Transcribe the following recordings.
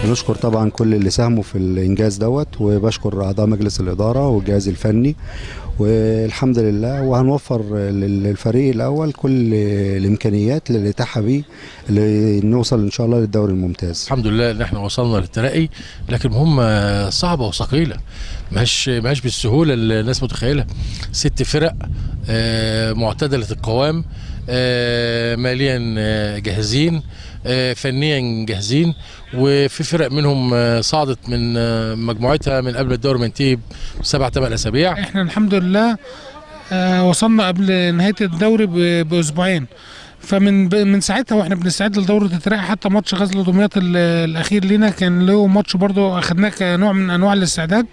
بنشكر طبعا كل اللي ساهموا في الانجاز دوت، وبشكر اعضاء مجلس الاداره والجهاز الفني، والحمد لله. وهنوفر للفريق الاول كل الامكانيات اللي اتاحه بيه نوصل ان شاء الله للدوري الممتاز. الحمد لله ان احنا وصلنا للترقي، لكن مهمه صعبه وثقيله، ماهيش بالسهوله اللي الناس متخيله. 6 فرق معتدله القوام، ماليا جاهزين، فنيا جاهزين، وفي فرق منهم صعدت من مجموعتها من قبل الدوري ما ينتهي ب7 8 اسابيع. احنا الحمد لله وصلنا قبل نهايه الدوري باسبوعين، فمن ساعتها واحنا بنستعد لدوره الترقي. حتى ماتش غزل دمياط الاخير لينا كان له ماتش برضه اخدناه كنوع من انواع الاستعداد.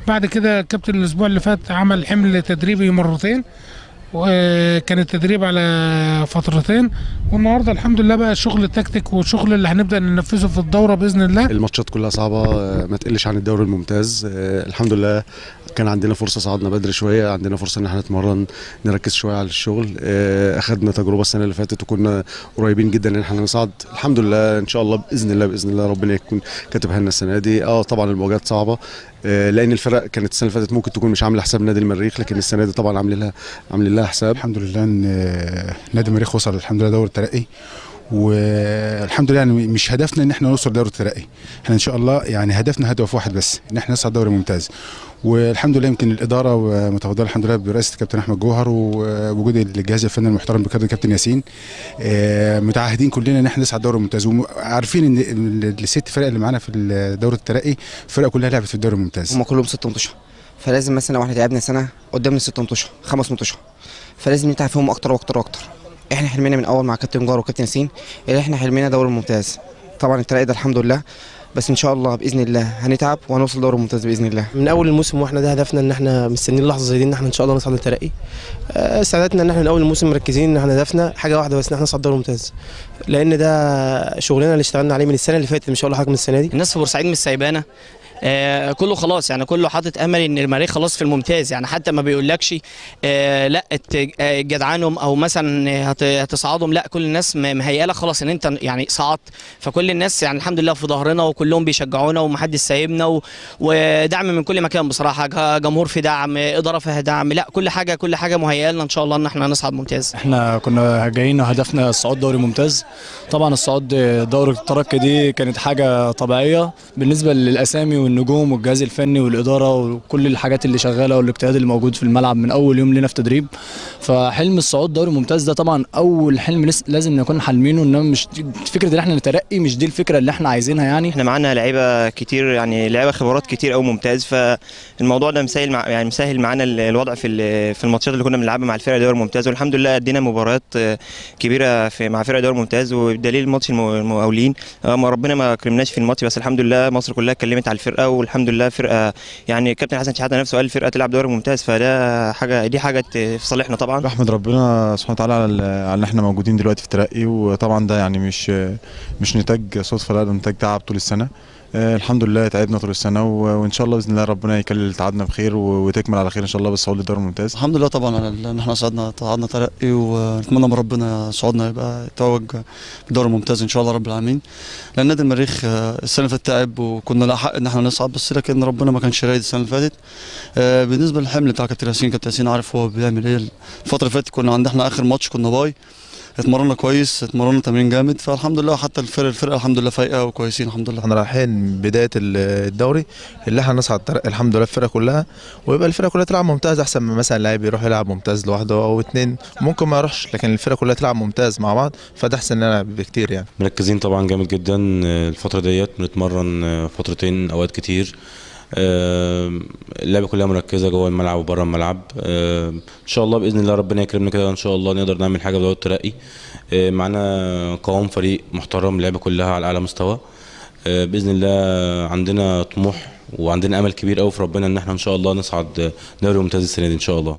بعد كده الكابتن الاسبوع اللي فات عمل حمل تدريبي مرتين، وكان التدريب على فترتين، والنهارده الحمد لله بقى الشغل التكتيك والشغل اللي هنبدا ننفذه في الدوره باذن الله. الماتشات كلها صعبه، ما تقلش عن الدوري الممتاز. الحمد لله كان عندنا فرصه، صعدنا بدري شويه، عندنا فرصه ان احنا نتمرن، نركز شويه على الشغل. اخذنا تجربه السنه اللي فاتت وكنا قريبين جدا ان احنا نصعد. الحمد لله ان شاء الله باذن الله ربنا يكون كاتبها لنا السنه دي. طبعا المواجهات صعبه، لان الفرق كانت السنه اللي فاتت ممكن تكون مش عامله حساب نادي المريخ، لكن السنه دي طبعا عاملين لها حساب. الحمد لله ان نادي المريخ وصل الحمد لله دوري الترقي، والحمد لله يعني مش هدفنا ان احنا نوصل دوري الترقي، احنا ان شاء الله يعني هدفنا هدف واحد بس، ان احنا نصعد دوري ممتاز. والحمد لله يمكن الاداره متفضله الحمد لله برئاسه الكابتن احمد جوهر ووجود الجهاز الفني المحترم بقياده الكابتن ياسين، متعهدين كلنا ان احنا نصعد دوري ممتاز، وعارفين ان ال6 فرق اللي معانا في دوري الترقي فرق كلها لعبت في الدوري الممتاز. هم كلهم 6 ماتشات، فلازم مثلا لو احنا لعبنا سنه قدامنا 6 ماتشات 5 ماتشات، فلازم نتعب فيهم اكتر واكتر واكتر. احنا حلمنا من اول مع كابتن جوهر وكابتن ياسين اللي احنا حلمنا دوري ممتاز. طبعا الترقي ده الحمد لله، بس ان شاء الله باذن الله هنتعب وهنوصل دوري ممتاز باذن الله. من اول الموسم واحنا ده هدفنا، ان احنا مستنيين اللحظه زي دي ان احنا ان شاء الله نصعد للترقي. سعادتنا ان احنا من اول الموسم مركزين ان احنا هدفنا حاجه واحده بس، ان احنا نصعد دوري ممتاز، لان ده شغلنا اللي اشتغلنا عليه من السنه اللي فاتت، مش هقول حاجه من السنه دي. الناس في بورسعيد مش سايبانا، كله خلاص يعني، كله حاطط امل ان المريخ خلاص في الممتاز يعني، حتى ما بيقولكش لا جدعانهم او مثلا هتصعدهم، لا كل الناس مهيئه لك خلاص ان انت يعني صعدت. فكل الناس يعني الحمد لله في ظهرنا، وكلهم بيشجعونا ومحدش سايبنا، ودعم من كل مكان بصراحه، جمهور في دعم، اداره فيها دعم، لا كل حاجه مهيئه لنا ان شاء الله ان احنا نصعد ممتاز. احنا كنا جايين هدفنا الصعود دوري ممتاز. طبعا الصعود دوري الترقي دي كانت حاجه طبيعيه بالنسبه للاسامي والنجوم والجهاز الفني والاداره وكل الحاجات اللي شغاله والاجتهاد اللي موجود في الملعب من اول يوم لنا في تدريب. فحلم الصعود دوري ممتاز ده طبعا اول حلم لازم نكون حالمينه، انما مش فكره ان احنا نترقي، مش دي الفكره اللي احنا عايزينها يعني. احنا معانا لعيبه كتير، يعني لعيبه خبرات كتير قوي ممتاز، فالموضوع ده مسهل معانا الوضع في الماتشات اللي كنا بنلعبها مع الفرقه دوري ممتاز. والحمد لله ادينا مباريات كبيره مع فرقه دوري ممتاز، وبدليل ماتش المقاولين ربنا ما كرمناش في الماتش، بس الحمد لله مصر كلها اتكلمت على الفرقه، والحمد لله فرقه يعني كابتن حسن شحاته نفسه قال الفرقه تلعب دوري ممتاز، فده حاجه في صالحنا طبعا. بحمد ربنا سبحانه وتعالى على ان احنا موجودين دلوقتي في ترقي، وطبعا ده يعني مش نتاج صدفه، لا ده نتاج تعب طول السنه. الحمد لله تعبنا طول السنه، وان شاء الله باذن الله ربنا يكلل تعبنا بخير وتكمل على خير ان شاء الله بالصعود للدوري الممتاز. الحمد لله طبعا على ان احنا صعدنا ترقي، ونتمنى من ربنا صعودنا يبقى يتوج بالدوري الممتاز ان شاء الله رب العالمين. لان نادي المريخ السنه اللي فاتت تعب وكنا لا حق ان احنا نصعد، بس لكن ربنا ما كانش رايد السنه اللي فاتت. بالنسبه للحمل بتاع كابتن ياسين عارف هو بيعمل ايه. الفتره اللي فاتت كنا عندنا اخر ماتش كنا باي، اتمرنا كويس، اتمرنا تمرين جامد، فالحمد لله حتى الفرقه الحمد لله فايقه وكويسين الحمد لله. احنا رايحين بدايه الدوري اللي احنا نصعد الحمد لله الفرقه كلها، ويبقى الفرقه كلها تلعب ممتاز، احسن من مثلا لاعب يروح يلعب ممتاز لوحده او اتنين ممكن ما يروحش، لكن الفرقه كلها تلعب ممتاز مع بعض، فده احسن لنا بكتير يعني. مركزين طبعا جامد جدا الفتره ديت، بنتمرن فترتين اوقات كتير، اللعبه كلها مركزه جوه الملعب وبره الملعب. ان شاء الله باذن الله ربنا يكرمنا كده، ان شاء الله نقدر نعمل حاجه بدوري الترقي. معانا قوام فريق محترم، اللعبه كلها على اعلى مستوى. باذن الله عندنا طموح وعندنا امل كبير قوي في ربنا ان احنا ان شاء الله نصعد دوري ممتاز السنه دي ان شاء الله.